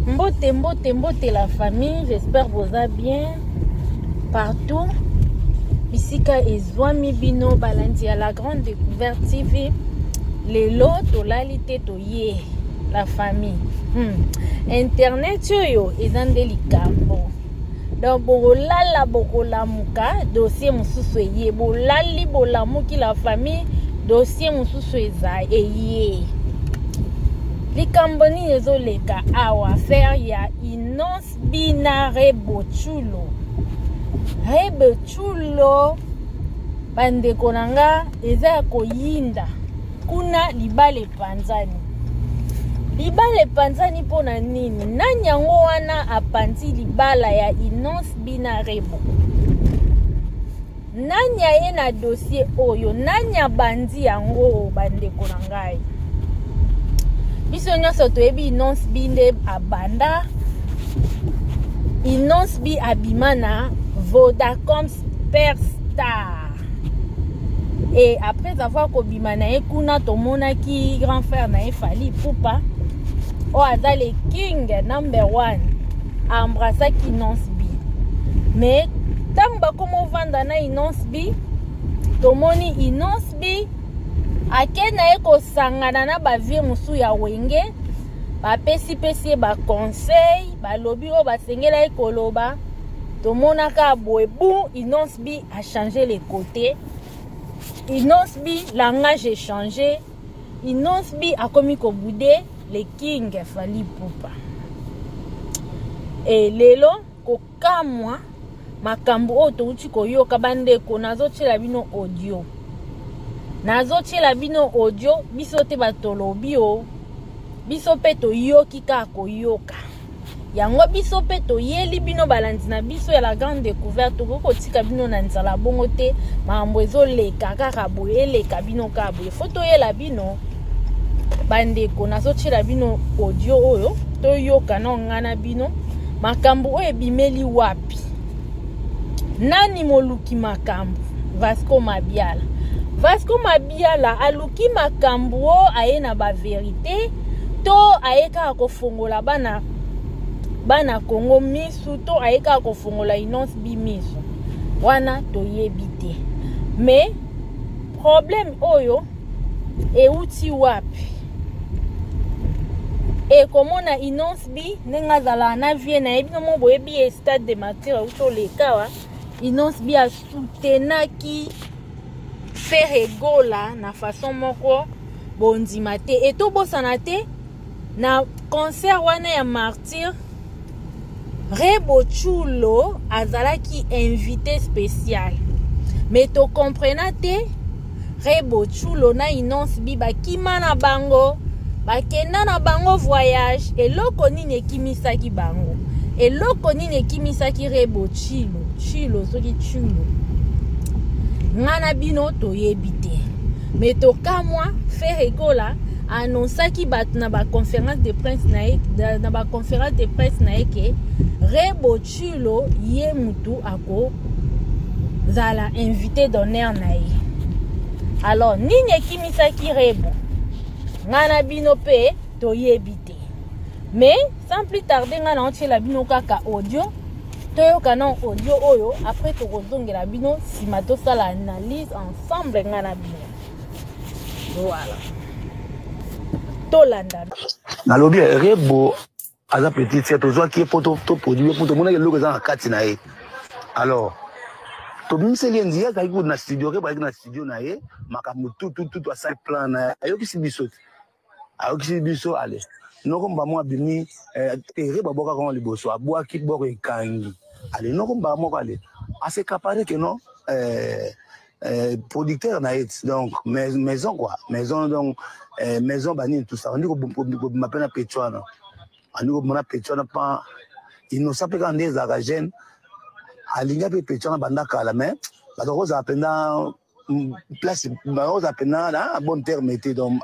Mbote la famille, j'espère vous allez bien partout. Bisika ezwami bino balandi à la grande découverte TV. Les lots tolalité toye la famille. Internet yo ezande likambo. Donc bolala bokola muka dossier mususu eye bolali bolamuki la famille dossier mususu eza eye. Likambo ni ezoleka awa faire ya Innonce Bina Rebochulo. Rebochulo bandeko nanga eza koyinda kuna libale panzani. Libale panzani pona nini? Nani yango wana apanzi libala ya Innonce Bina Rebo? Nani aye na dossier oyo? Nani abandi yango bandeko nangai? Biso nyonso toyebi Innonce Binde abanda. Innonce Bi abimana Vodacom Superstar. Et après avoir kobimana ekuna tomonaki grand frère na Fally Ipupa o aza le king #1 embrassaki Innonce Bi. Mais tant bakomo vanda na Innonce Bi tomoni Innonce Bi akena eko sangana na bavie musu ya wenge bapesi ba conseil balobi o basengela ekoloba tomonaka boebu. Innonce Bi a changé les côtés. Innonce Bi langage a changé. Innonce Bi a commis ko boudé le king Fally Ipupa. Et lelo kokamwa makambo o touti koyoka bandeko nazotiela bino audio. Nazotiela bino audio biso te batolobi o. Biso pe toyoki ka koyoka. Yango biso pe toyeli bino balandi na biso ya la grande découverte ko tika bino na nzala bongo te mambo ezoleka kaka boye leka bino ka boye foto yela bino bandeko nazotiela bino audio oyo toyoka na ngana bino makambo oyo ebimeli wapi. Nani moluki makambo? Vasco Mabiala. Vasco Mabiala aluki makambo aye na ba vérité to ayeka kofongola bana Congo misu to ayeka kofongola Innonce Bi misu wana toyebi te. Mais problème oyo euti wapi? Et komona Innonce Bi nenga zala na vie na ebino mo boyebi stade de martyr auto lekawa Innonce Bi a soutenaki Ferregola na façon moko bondima te et to bosana te na concert wana ya martyr. Rebochulo azalaki invité spécial. Mais to comprenate Rebochulo na Innonce Bi bakima na bango bakenda na bango voyage eloko nini ekimisaki bango eloko nini ekimisaki Rebochulo chilo soki chulo ngana bino toyebi te. Mais to kamwa Ferregola annonçaki bat na ba conférence de presse na ba conférence de presse na ke Rebochulo ye mutu ako zala invité d'honneur na ye. Alors nini ekimisaki Rebo ngana bino pe toyebi te. Mais sans plus tarder ngana ontiela bino kaka audio toyoka na audio oyo après tokozongela bino sima tosala analyse ensemble ngana bino. Voilà. Tolanda. Nalobi Rebo aza petit c'est ozo qui poto to produit pour mona loko za kati na ye. Alors to bimseli ndia ka iko na studio Rebo na studio na ye makamu tout a sa plan na ayo kisi biso. Ayo kisi biso ale. Noko mba mo abimi Rebo boka ko liboso abwa ki boko ekangi. Ale noko mba mo ale. Assez capable que non producteur na it donc maison quoi maison donc maison bani tout ça on dit que m'appelle Petchwana on dit que mon Petchwana pas il ne savait pas quand des agents alinga pe Petchwana banda kala mais ba ko za pena place ba ko za pena là bon terme était donc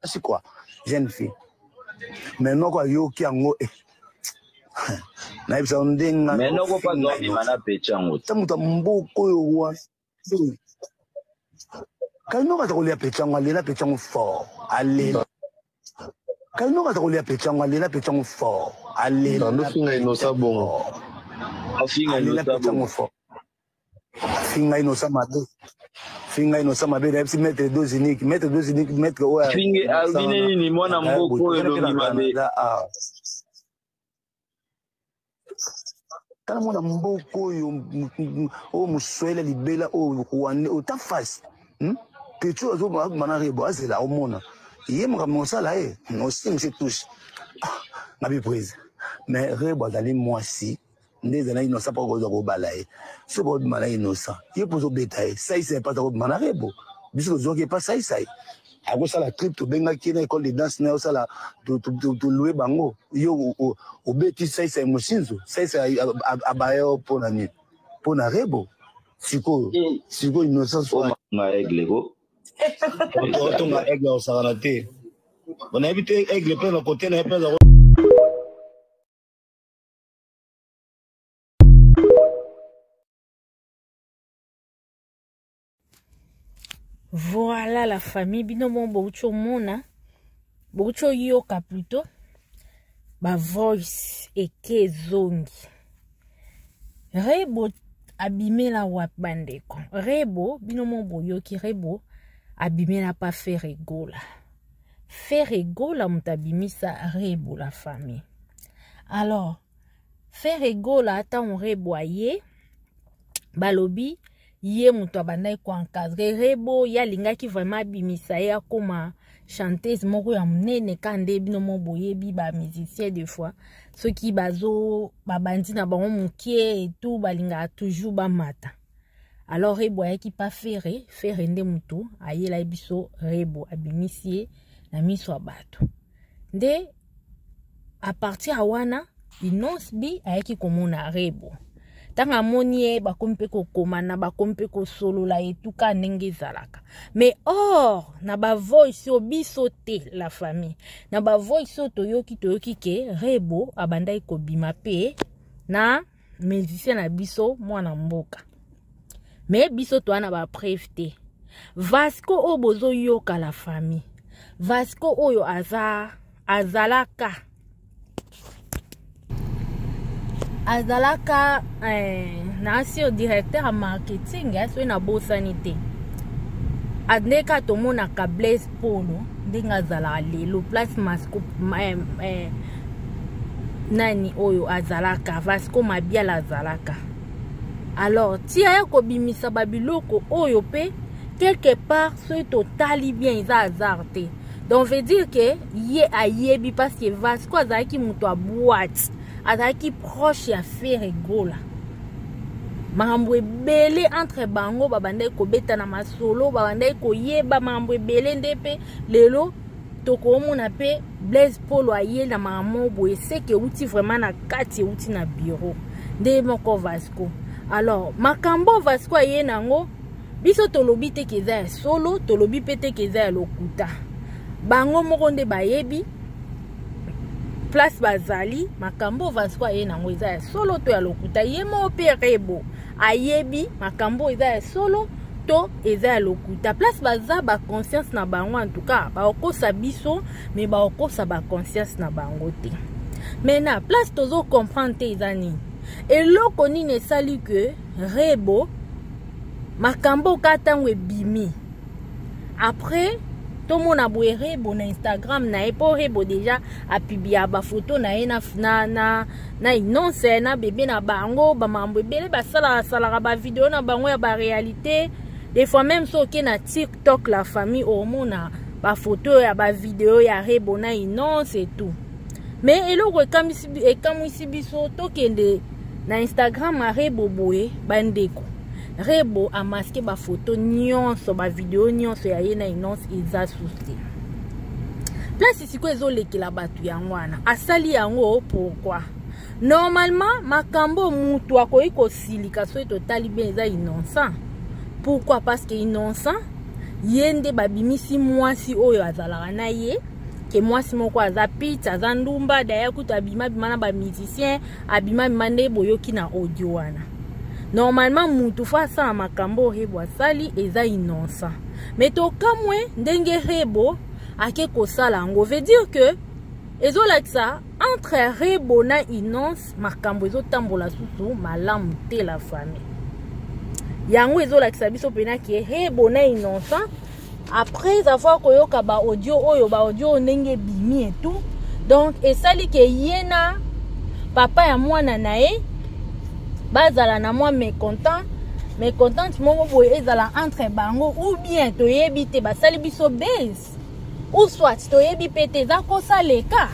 c'est quoi jeune fille mais non quoi yo ki ango na ibisa ondenga mais non pas donc mana Petchango tamuta mboko yo wa quand nous avons les Petchango les Petchango fort allez quand nous avons les Petchango les Petchango fort allez Tando finga inosa bon. Afinga inosa bon. Finga inosa mabe. Finga inosa mabe na epsi mettre deux uniques mettre ouais. Finga albine ni mwana mboko elongi mabe. Tala mwana mboko o muswele libela o kuwane o ta face. Pecho azo mana rebo azela o mona. Yé mo sala e no sim se touche. Mabe prise. Mais rebo dali moisi. Ndeza na inosa pa ko balaye. So bo mala inosa. Yé pozo betaye. Ça c'est pas ko mana rebo. Biso zo ke pas ça. Ako sala trip to benga ki na école de danse na sala to louer bango. Yo o beti ça mushinzo. Ça abayo pona ni. Pona rebo. Siko innocence o ma aigle go. On a aigle au Saranate. On a évité aigle plein de côté na plein. Voilà la famille binomo boucho mona boucho yoka plutôt ba voice eke zongi rebo abimela wa bandeko rebo binomo boyoki rebo abimela pa faire gola mutabimisa rebo la famille. Alors faire gola ata on rebo aye balobi yé muto abandai ko encadrer rebo ya lingaki vraiment bimisa ya koma chanteuse moko ya munene kande bino mo boyebi ba musicien des fois ceux qui bazo babandi na bango mukie et tout balinga toujours ba mata. Alors rebo ya ki pa faire nde muto ayela biso rebo abimisie na miso abato nde à partir a wana inonce bi ayaki komona rebo tanga monie bakompe ko komana bakompe ko solo la etuka ndenge zalaka mais or na ba voice obiso te la famille na ba voice toyoki ke rebo abandai ko bima pe na musicien na biso mwana mboka mais biso to ana ba preuve te Vasco obozo yoka la famille Vasco oyo azalaka na directeur en marketing so na bosanité adneka tomona ka Blaise Polo ndinga zala lelo place Masco nani oyo azalaka Vasco Mabiala azalaka. Alors tia ya ko bimisa babiloko oyo pe quelque part so totali bien isa azarte donc veut dire que yé ayebi parce que Vasco azalaki muto a boîte azalaki proche ya faire gola makambo ebele entre bango babandai kobeta na masolo babandai koyeba makambo ebele nde pe lelo tokomona pe Blaise Polo aye na makambo boye seke uti vraiment na kati uti na bureau nde moko Vasco. Alors makambo Vasco aye nango biso tolobi te keza ya solo tolobi pe te keza ya lokuta bango moko nde bayebi place bazali makambo Vasco aye nango eza ya solo to ya lokuta ye mo pe rebo ayebi makambo eza ya solo to eza ya lokuta place baza ba conscience na bango en tout cas ba okosa biso mais ba okosa ba conscience na bango te. Maintenant place tozo comprendre te eza nini eloko nini esali que rebo makambo katango ebimi après tout le monde a boire rebo na Instagram na epo rebo déjà a publié ba photo na na inonce na bébé na bango ba mambo ebele ba sala ba vidéo na bango ya ba réalité des fois même so ke na TikTok la famille au mona ba photo ya ba vidéo ya rebo na inonce et tout mais eloko ekamwisi biso tokende na Instagram a rebo boye bandeko rebo a masqué ba photo nyonso ba vidéo nyonso ya ye na inonce eza souci place siko ezolekela batu yango wana asali yango pourquoi normalement makambo mutu akoyi kosilika so totali bien eza innocent. Pourquoi? Parce que innocent yende babimisi mwasi oyo azalaka na ye ke mwasi moko aza pizza aza ndumba daya kuta abima bimana ba musicien abima bimande boyoki na audio wana. Normalement mutu fa sa makambo rebo asali eza innocent. Mais to kamwe ndenge rebo ake kosala ngo veut dire que ezolakisa entre Rebo na Innocence makambo ezotambola susu malamu te la famille. Yango ezolakisa biso pena ke Rebo na Innocence après avoir koyoka ba audio oyo ba audio ndenge bimi et tout. Donc esali ke yena papa ya mwana nae bazala na moi mécontent moko boye ezala entre bango ou bien toyebi te basali biso base ou soit toyebi pete za kosaleka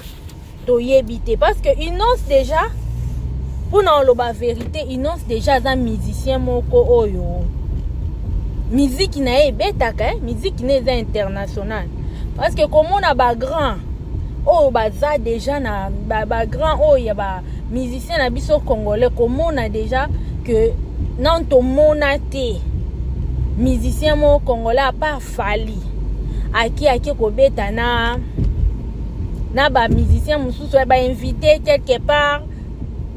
toyebi te parce que Innocence déjà pour na loba vérité Innocence déjà za musicien moko oyo musique na ebetaka musique na eza international parce que comme on a ba grand oh baza déjà na ba grand oh ya ba musicien na biso congolais comme on a déjà que non to monate musicien mo congolais à part Fali aki ko beta na ba musicien mususu ba invité quelque part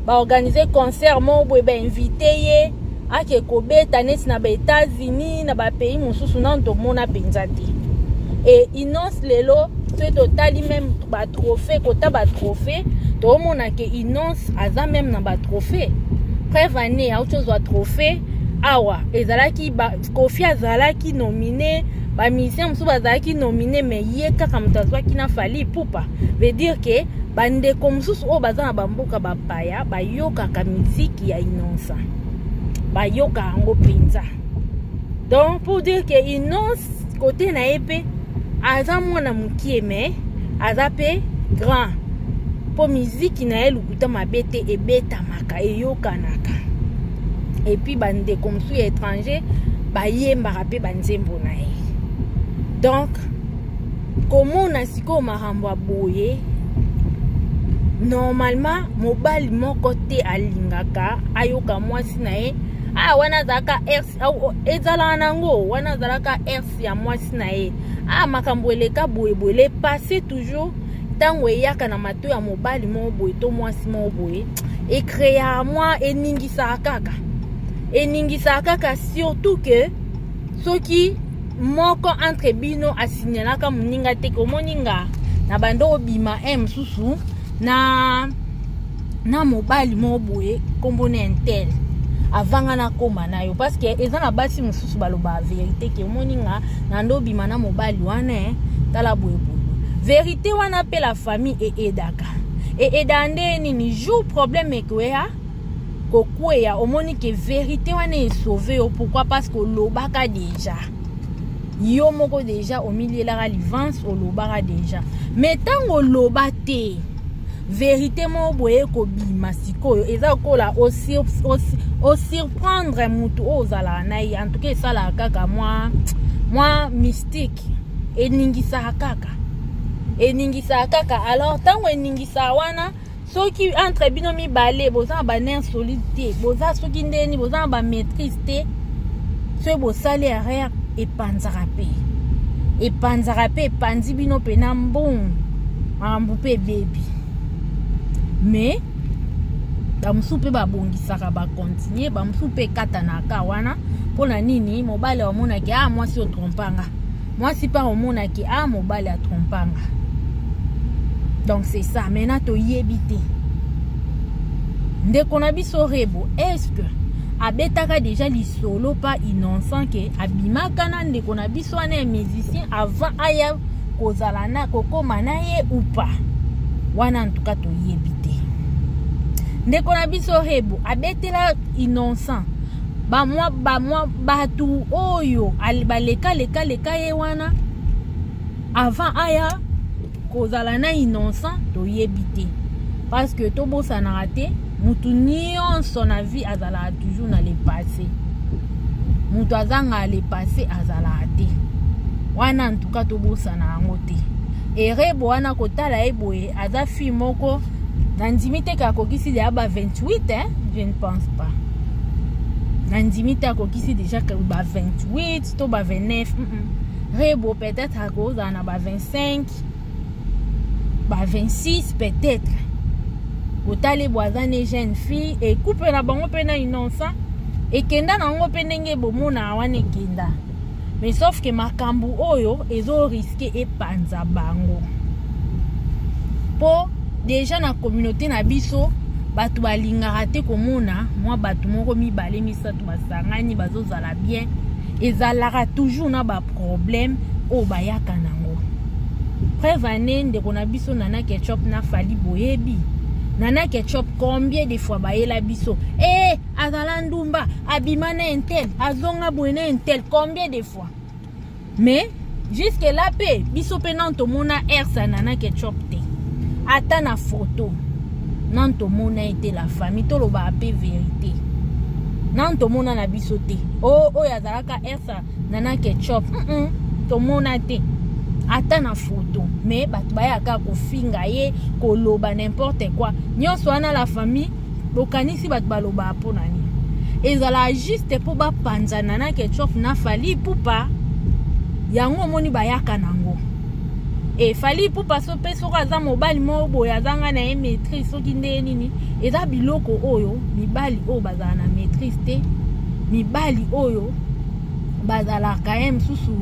ba organiser concert mo bo ba invité ye aki ko beta nesi na ba États-Unis na ba pays mususu non to mona penzati et Innocence lelo c'est total même ba trophée kota ba trophée to mona ke Innocence aza même na ba trophée preuve année autre chose trophée awa ezalaki ba Kofi azalaki nominé ba musicien mususu bazalaki nominé mais ye kaka mutazwa kina Fali Ipupa veut dire que bande comme mususu o baza na bamboka bapaya bayoka ka musique ya Innocence bayoka ngo pinza. Donc pour dire que Innocence côté na epe aza mwana mukie mais aza pe grand pour musique na elukuta mabete ebeta maka eyokanaka et puis bande comme sous étranger bayemba rapé banzembo na ye. Donc comment on a siko marambo boye normalement mobali moko te alingaka ayoka mwasi na ye wana zaka RC ezala nango wana zalaka RC ya mwasi na ye makambo eleka boye passer toujours tango eyaka na mato ya mobali mo boye to mwasi mo boye e créer moi eningisa kaka surtout que soki moko entre bino asignalaka muninga te ko moninga na bando obima susu na mobali mo boye kombone entel avanga na koma na yo parce que ezana basi mususu baloba vérité ke moninga na ndo bima na mobali wana tala boye vérité wana pe la famille et edaka et edande ni jour problème ekwea kokwea omoni ke vérité wana est sauvé pourquoi parce que lobaka déjà yo moko déjà au milieu la livance au lobaka déjà mais tango lobate vérité mo boye ko bima sikoyo eza kola aussi surprendre mutu ozala na en tout cas ça la kaka moi mystique eningisa kaka alors tango eningisa wana soki entre bino mibale boza ba ner solide boza soki ndeni boza ba maîtrise te so bo sale arrière epanzaka pe panzi bino pena mbon ambu pe baby mais bamusu pe babongisaka bakontinue bamusu pe katanaka wana mpona nini mobali omonaki mwasi otrompanga mwasi pa omonaki mobali atrompanga. Donc c'est ça maintenant toyebi te ndeko na biso Rebo est-ce que abetaka déjà lisolo pa innocent ke abimaka na ndeko na biso wana musicien avant aya kozala na kokoma na ye ou pas wana en tout cas toyebi te ndeko na biso Rebo abetela innocent ba moi batu oyo baleka ye wana avant aya kozala na innocent toyebi te parce que tobosana te mutu nyonso na vie azala toujours na le passé mutu azanga le passé azala te wana en tout cas tobosana yango te et Rebo wana kotala eboye aza fille moko nandimi te kakokisi ya ba 28 je ne pense pas nandimi te akokisi déjà ba 28 to ba 29 Rebo peut-être akozala na ba 25 ba 26 peut-être otale boazane jeune fille et coupe na bango pena innocent et kenda na ngo penenge bomona wana kenda mais sauf que makambu oyo ezo risquer epanza bango po déjà na communauté na biso batu balingaka te komona mwa batu moko mibale misatu basangani bazozala bien ezalaka toujours na ba problème o bayaka nango. Preuve ane ndeko na biso Nana Ketchup na Fally boyebi. Nana Ketchup combien de fois bayela biso azala ndumba abimana entel azonga bwena entel combien de fois. Mais jusque là pe biso pe nanto mona ersa Nana Ketchup te. Ata na photo nanto mona ete la famille to loba pe vérité. Nanto mona na biso te. Yazalaka ersa Nana Ketchup. To mona te. Ata na photo. Mais batu bayaka kofinga ye koloba n'importe quoi. Nyonso wana la famille bokanisi batu baloba po nani. Ezala juste po ba panza Nana Ketchup na Fally Ipupa. Yango moni bayaka nango. Fally Ipupa so pe so kaza mobali mo boya zanga na maîtrise soki nde nini. Eza biloko oyo mibali o bazala na maîtrise te. Mibali oyo bazala quand même susu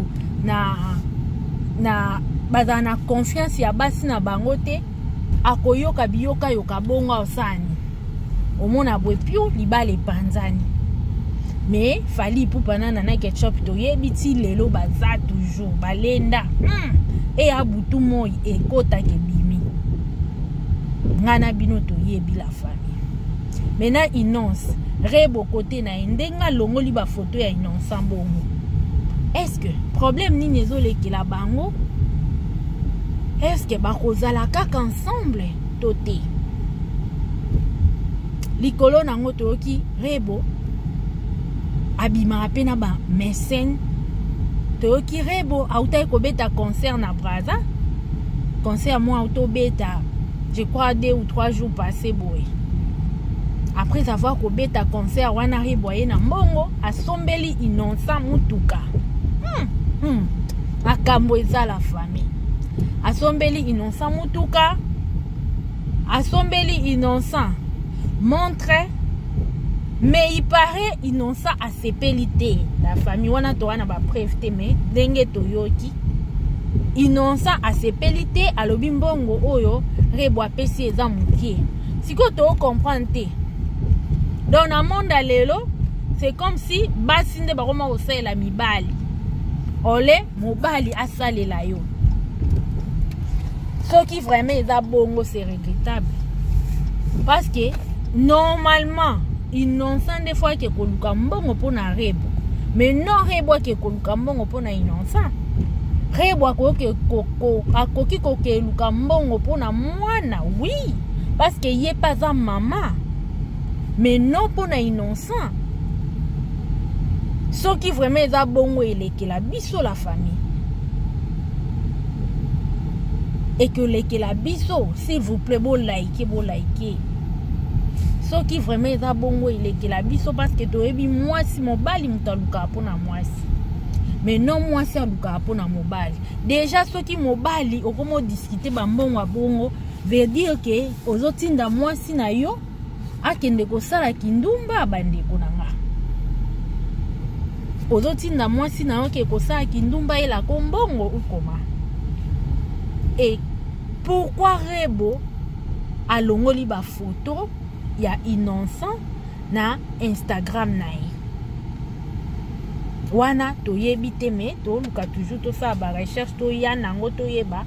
na bazala na confiance ya basi na bango te. Akoyoka biyoka yoka bonga osani. Omona bwe pio libale panzani. Mais Fally Ipupa na Nana Ketchup to yebi ti lelo baza toujours balenda. Abutu moi ekota ke bimi. Ngana bino to yebi la famille. Maintenant Innonce rebo côté na ndenga longoli ba photo ya Innonce mbongo. Est-ce que problème ni nezole ki la bango? Est-ce que bakozala kaka ensemble toté? Likolo nango toki rebo abima apena ba mécène toki rebo autai kobeta concert na Braza. Concert moi auto beta je crois 2 ou 3 jours passés boy. Après avoir kobeta concert wana rebo ye na mbongo asombeli Innocent mutuka. Akambo eza la famille. Asombeli Innocent mutuka. Asombeli Innocent montre. Mais il paraît Innocent a sepelité. La famille wana to wana ba preuve mais denge toyoki. Innocent a sepelité alobi mbongo oyo rebo apesi eza mukie. Siko to comprendre te. Dans le monde à lelo, c'est comme si basinde bakoma osela mibali. Ole mobali asalela yo. Ce qui vraiment est bongo c'est regrettable. Parce que normalement Innocent des fois que koluka mbongo pona rebo. Mais non rebo que koluka mbongo pona Innocent. Rebo akoki koke luka mbongo pona mwana, oui. Parce que yé pas un maman. Mais non pona Innocent. Ce qui vraiment est bongo il est que la biso la famille. Et que la biso, s'il vous plaît, bon likez. Ce qui vraiment est bongo il est que la biso parce que tu ebi moi si mobali mutaluka pona moi si. Mais non moi si aluka pona mobali. Déjà ce qui mobali au comment discuter ba mbongo bongo veut dire que ozotinda moi si na yo akende ko sala kindumba bandeko nanga. Ozotinda moi si na yo ke ko sala kindumba ela kombongo ou comment. Et pourquoi rebo alongoli ba photo ya Innocent na Instagram nae. Wana to yebite me to luka toujours to sa ba recherche to ya nango to yeba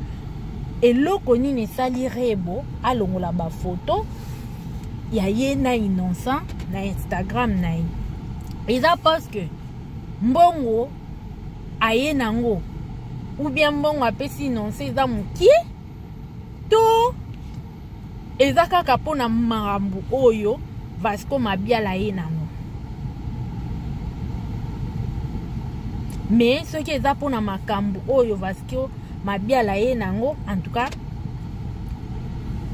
eloko nini sali rebo alongola ba photo ya ye na Innocent na Instagram nae. Eza parce que mbongo aye nango ou bien mbongo apesi Innocent eza mukie to eza kaka pona marambu oyo Vasco mabiala ye nango. Mais ce qui eza pona makambu oyo Vasco mabiala ye nango en tout cas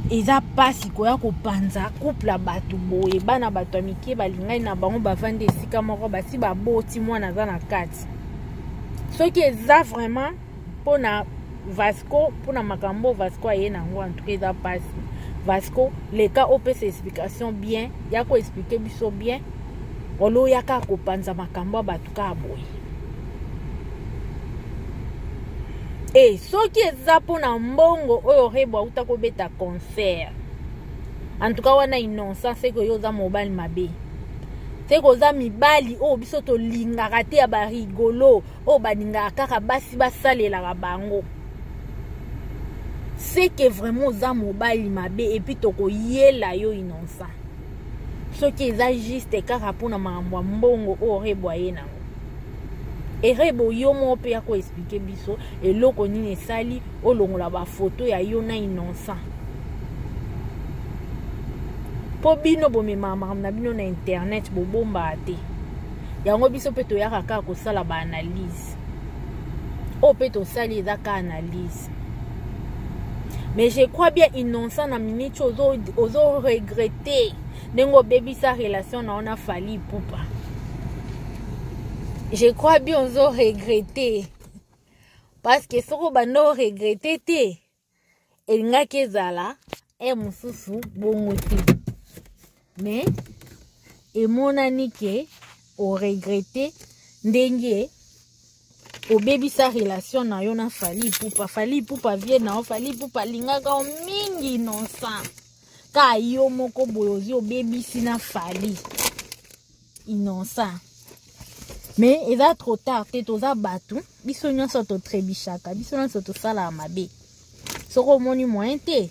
eza pasi koya kopanza couple batu boye bana batu amike balingai na bango bavande esika moko basi baboti mwana za na kati. Ce qui eza vraiment pona Vasco pona makambo Vasco ye nango en tout cas eza pasi. Vasco, les cas OP c'est explication bien, ya ko expliquer biso bien. Olo yaka ko panza makambo batuka boy. Et soki eza pona mbongo oyo rebo auta kobeta concert. En tout cas wana innocent c'est que yo za mobile mabe. C'est que za mibali o biso to lingaka te ya ba rigolo o baninga kaka basi basalela bango. C'est que vraiment za mobile mabe et puis to ko yela yo innocent. Soki eza juste kaka pona mambo mbongo o rebo yena. Et rebo yo mo pe ya ko expliquer biso eloko nini esali olongola ba photo ya yo na innocent. Po bino bomema na bino na internet bobomba ate. Yango biso pe to yaka kaka kosala ba analyse. O pe to sali eza ka analyse. Mais je crois bien innocent na minute ozo regretter dengo baby sa relation na ona fali pupa. Je crois bien ozo regretter. Parce que soko bando regretter te. Elinga kezala mususu bongo te. Mais et mon anike o regretter ndenge o baby sa relation na yo na fali pupa vie na fali pupa linga ka mingi innocent ka yo moko boyozi o baby sina fali innocent. Mais il est trop tard, tu es à battu, biso nyonso to trebishaka, biso nyonso to sala mabe. Soko moni moyen te,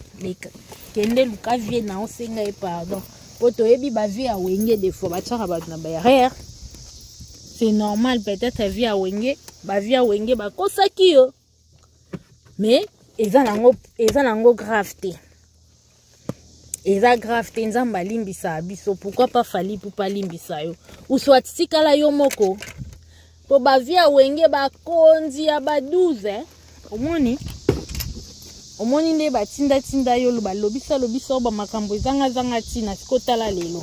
kende luka vie na osenga e pardon. Poto ebi ba vie a wenge des fois ba tsaka ba na ba rare. C'est normal peut-être vie a wenge, ba vie a wenge ba kosaki yo. Mais eza nango grave te. Eza grave te nzamba limbisa biso, pourquoi pas fali pour pas limbisa yo. Ou soit tikala yo moko. Po ba via wenge ba konzi ya ba 12 omoni nde ba tinda yo lo ba lobisa ba makambo zanga tina siko tala lelo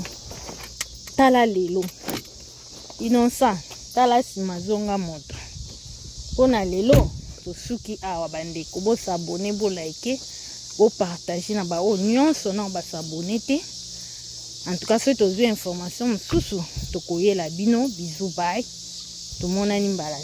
innocent tala simazonga moto pona lelo to suki awa bandeko bo s'abonner bo like bo partager na ba o nyonso na ba s'abonner te. En tout cas c'est aux informations mususu to koyela bino bisous bye. Tout le monde a une balade.